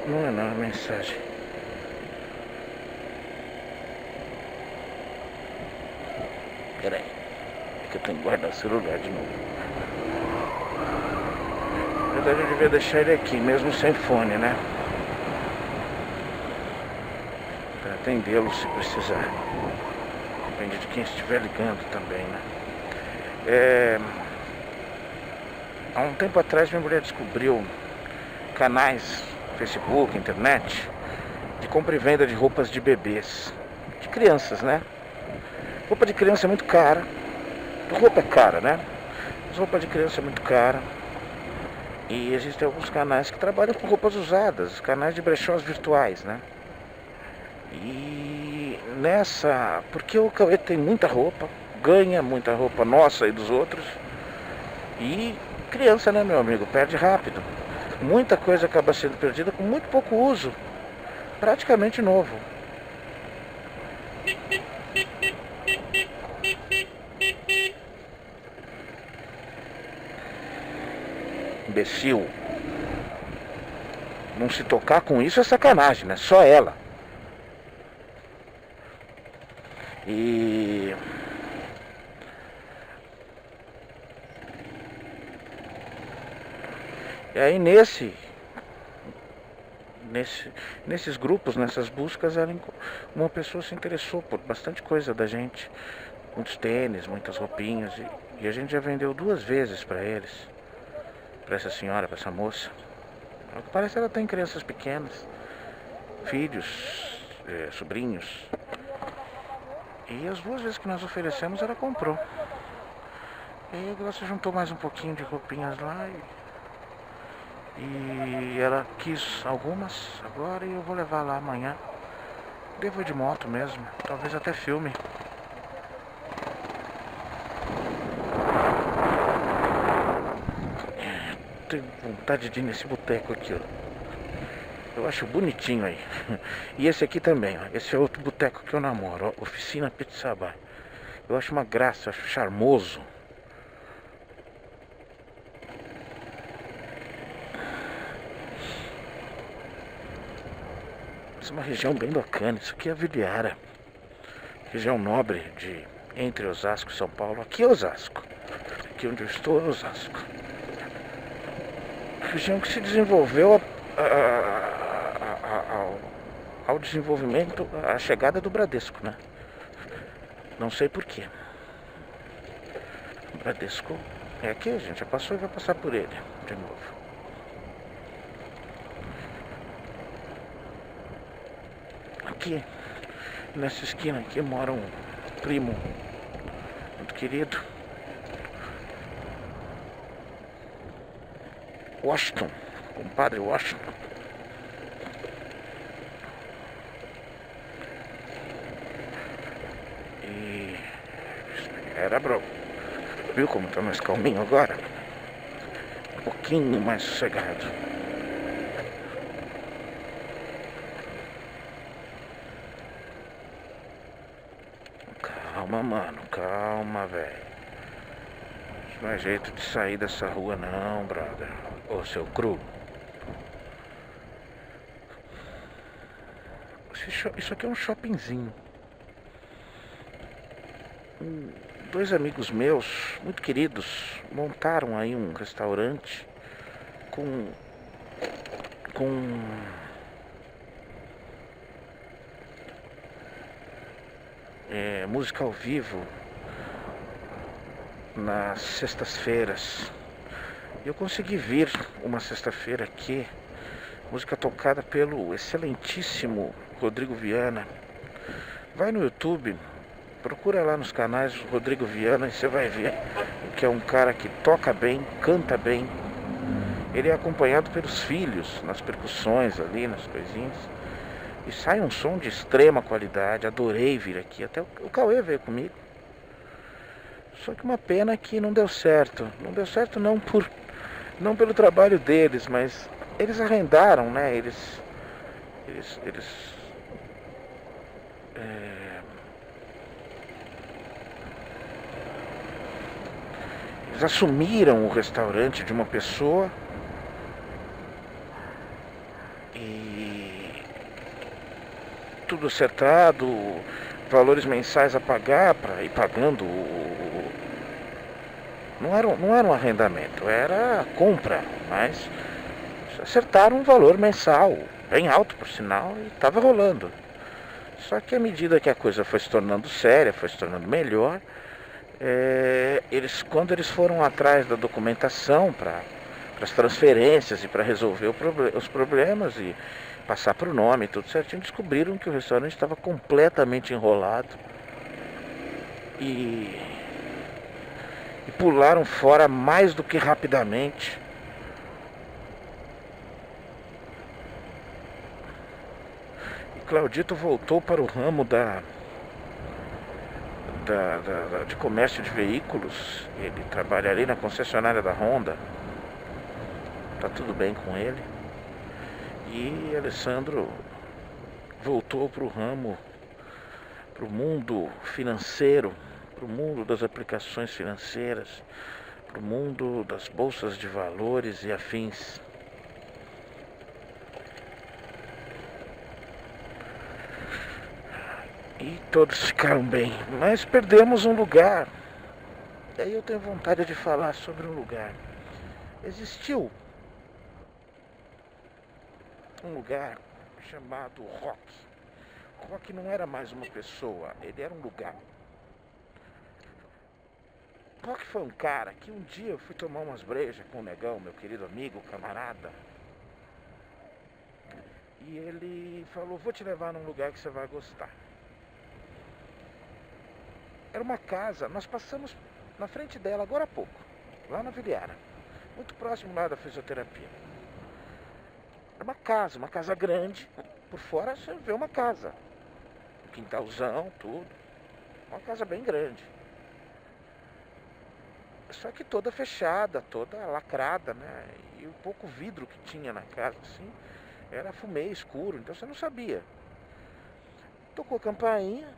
Não é não, é mensagem. Pera aí, é que eu tenho que guardar o celular de novo. Na verdade eu devia deixar ele aqui, mesmo sem fone, né? Para atendê-lo se precisar. Depende de quem estiver ligando também, né? Há um tempo atrás minha mulher descobriu canais, Facebook, internet, de compra e venda de roupas de bebês. De crianças, né? Roupa de criança é muito cara. Roupa é cara, né? Mas roupa de criança é muito cara. E existem alguns canais que trabalham com roupas usadas, canais de brechós virtuais, né? E porque o Cauê tem muita roupa, ganha muita roupa nossa e dos outros. E criança, né, meu amigo, perde rápido. Muita coisa acaba sendo perdida com muito pouco uso, praticamente novo. Imbecil. Não se tocar com isso é sacanagem, né? Só ela. E aí nesses grupos, nessas buscas, uma pessoa se interessou por bastante coisa da gente. Muitos tênis, muitas roupinhas. E a gente já vendeu 2 vezes para eles. Para essa senhora, para essa moça. Ao que parece ela tem crianças pequenas. Filhos, sobrinhos. E as 2 vezes que nós oferecemos, ela comprou. E aí ela se juntou mais um pouquinho de roupinhas lá e ela quis algumas agora e eu vou levar lá amanhã. Devo ir de moto mesmo, talvez até filme. Tenho vontade de ir nesse boteco aqui, ó. Eu acho bonitinho aí. E esse aqui também, ó. Esse é outro boteco que eu namoro, ó. Oficina Pizza Bar. Eu acho uma graça, acho charmoso. Essa é uma região bem bacana. Isso aqui é a Viliara. Região nobre entre Osasco e São Paulo. Aqui é Osasco. Aqui onde eu estou é Osasco. Região que se desenvolveu ao desenvolvimento, à chegada do Bradesco, né? Não sei porquê. O Bradesco é aqui, a gente já passou e vai passar por ele de novo. Aqui, nessa esquina aqui, mora um primo muito querido, Washington, compadre Washington. E era bro. Viu como tá mais calminho agora? Um pouquinho mais sossegado. Calma, mano, calma, velho. Não é jeito de sair dessa rua não, brother. Ô, seu cru. Isso aqui é um shoppingzinho. 2 amigos meus, muito queridos, montaram aí um restaurante com com música ao vivo nas sextas-feiras. Eu consegui vir uma sexta-feira aqui, música tocada pelo excelentíssimo Rodrigo Viana. Vai no YouTube, procura lá nos canais Rodrigo Viana e você vai ver que é um cara que toca bem, canta bem. Ele é acompanhado pelos filhos nas percussões ali, nas coisinhas. E sai um som de extrema qualidade. Adorei vir aqui. Até o Cauê veio comigo. Só que uma pena que não deu certo. Não deu certo não pelo trabalho deles, mas eles arrendaram, né? Eles assumiram o restaurante de uma pessoa e tudo acertado, valores mensais a pagar para ir pagando. Não era um arrendamento, era compra, mas acertaram um valor mensal, bem alto por sinal, e estava rolando. Só que à medida que a coisa foi se tornando séria, foi se tornando melhor, quando eles foram atrás da documentação para as transferências e para resolver os problemas e passar para o nome e tudo certinho, descobriram que o restaurante estava completamente enrolado e pularam fora mais do que rapidamente. E Claudito voltou para o ramo de comércio de veículos. Ele trabalha ali na concessionária da Honda. Tá tudo bem com ele. E Alessandro voltou para o ramo, para o mundo financeiro, para o mundo das aplicações financeiras, para o mundo das bolsas de valores e afins. E todos ficaram bem, mas perdemos um lugar. Daí eu tenho vontade de falar sobre um lugar. Existiu um lugar chamado Rock. Rock não era mais uma pessoa, ele era um lugar. Rock foi um cara que um dia eu fui tomar umas brejas com o Negão, meu querido amigo, camarada. E ele falou, vou te levar num lugar que você vai gostar. Era uma casa, nós passamos na frente dela agora há pouco, lá na Viliara, muito próximo lá da fisioterapia. Era uma casa grande, por fora você vê uma casa, um quintalzão, tudo, uma casa bem grande. Só que toda fechada, toda lacrada, né? E o pouco vidro que tinha na casa, assim, era fumê escuro, então você não sabia. Tocou a campainha,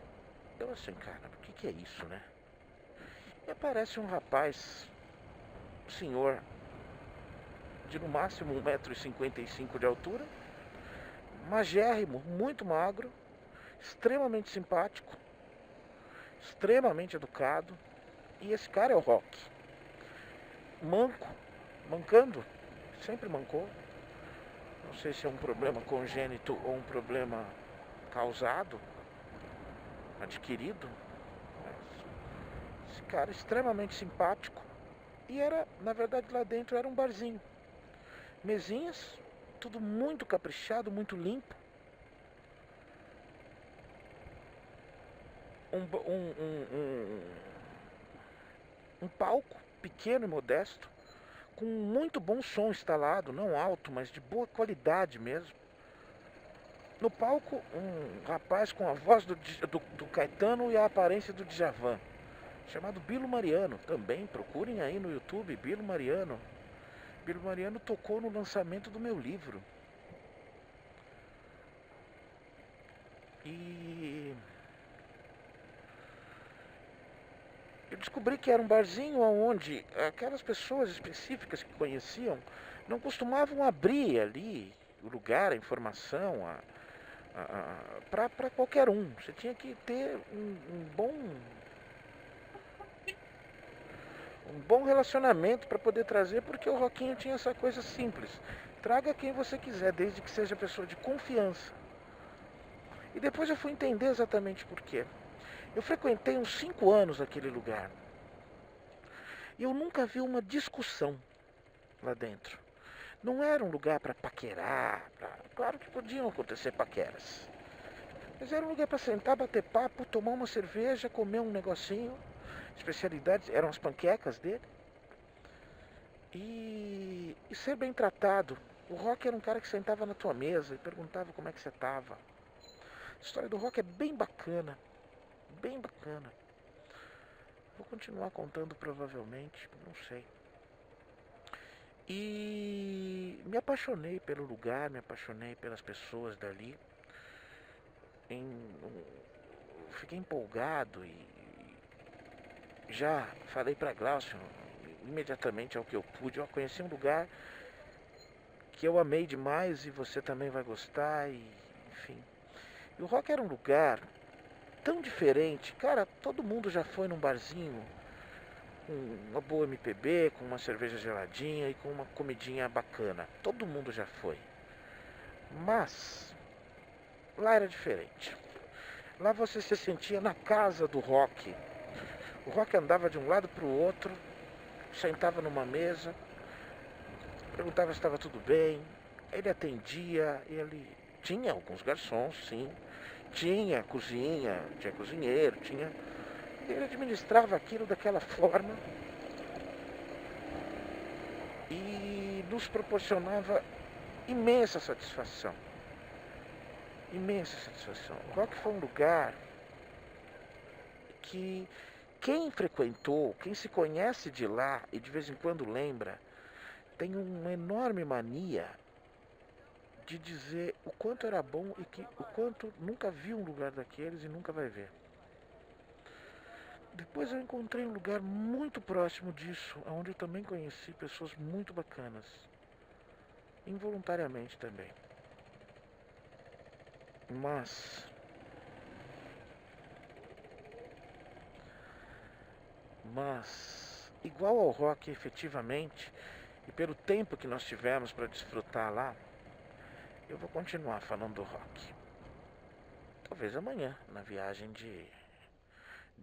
eu assim, cara, o que é isso, né? E aparece um rapaz, senhor, de no máximo 1,55 m de altura, magérrimo, muito magro, extremamente simpático, extremamente educado. E esse cara é o Rock. Mancando, sempre mancou. Não sei se é um problema congênito ou um problema causado, adquirido. Esse cara é extremamente simpático. E era, na verdade, lá dentro era um barzinho. Mesinhas, tudo muito caprichado, muito limpo. Um palco pequeno e modesto, com muito bom som instalado, não alto, mas de boa qualidade mesmo. No palco, um rapaz com a voz do Caetano e a aparência do Djavan, chamado Bilo Mariano. Também procurem aí no YouTube, Bilo Mariano. Bilo Mariano tocou no lançamento do meu livro. E eu descobri que era um barzinho onde aquelas pessoas específicas que conheciam não costumavam abrir ali o lugar, a informação para qualquer um. Você tinha que ter um bom relacionamento para poder trazer, porque o Rockinho tinha essa coisa simples. Traga quem você quiser, desde que seja pessoa de confiança. E depois eu fui entender exatamente por quê. Eu frequentei uns 5 anos aquele lugar. E eu nunca vi uma discussão lá dentro. Não era um lugar para paquerar. Claro que podiam acontecer paqueras. Mas era um lugar para sentar, bater papo, tomar uma cerveja, comer um negocinho. Especialidades eram as panquecas dele. E ser bem tratado. O Rock era um cara que sentava na tua mesa e perguntava como é que você estava. A história do Rock é bem bacana. Bem bacana. Vou continuar contando provavelmente, não sei. E me apaixonei pelo lugar, me apaixonei pelas pessoas dali. Fiquei empolgado e já falei para Glaucio imediatamente ao que eu pude. Eu conheci um lugar que eu amei demais e você também vai gostar, e enfim. E o Rock era um lugar tão diferente. Cara, todo mundo já foi num barzinho com uma boa MPB, com uma cerveja geladinha e com uma comidinha bacana. Todo mundo já foi. Mas lá era diferente. Lá você se sentia na casa do Rock. O Rock andava de um lado para o outro, sentava numa mesa, perguntava se estava tudo bem, ele atendia, ele tinha alguns garçons, sim, tinha cozinha, tinha cozinheiro, ele administrava aquilo daquela forma e nos proporcionava imensa satisfação. Imensa satisfação. O Rock foi um lugar que quem frequentou, quem se conhece de lá e de vez em quando lembra, tem uma enorme mania de dizer o quanto era bom e que o quanto nunca viu um lugar daqueles e nunca vai ver. Depois eu encontrei um lugar muito próximo disso, onde eu também conheci pessoas muito bacanas, involuntariamente também. Mas igual ao Rock efetivamente, e pelo tempo que nós tivemos para desfrutar lá, eu vou continuar falando do Rock. Talvez amanhã, na viagem de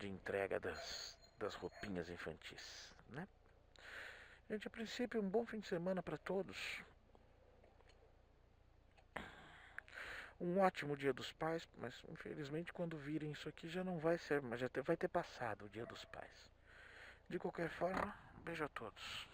entrega das roupinhas infantis, né? Gente, a princípio, um bom fim de semana para todos. Um ótimo Dia dos Pais, mas infelizmente quando virem isso aqui já não vai ser, mas vai ter passado o Dia dos Pais. De qualquer forma, beijo a todos.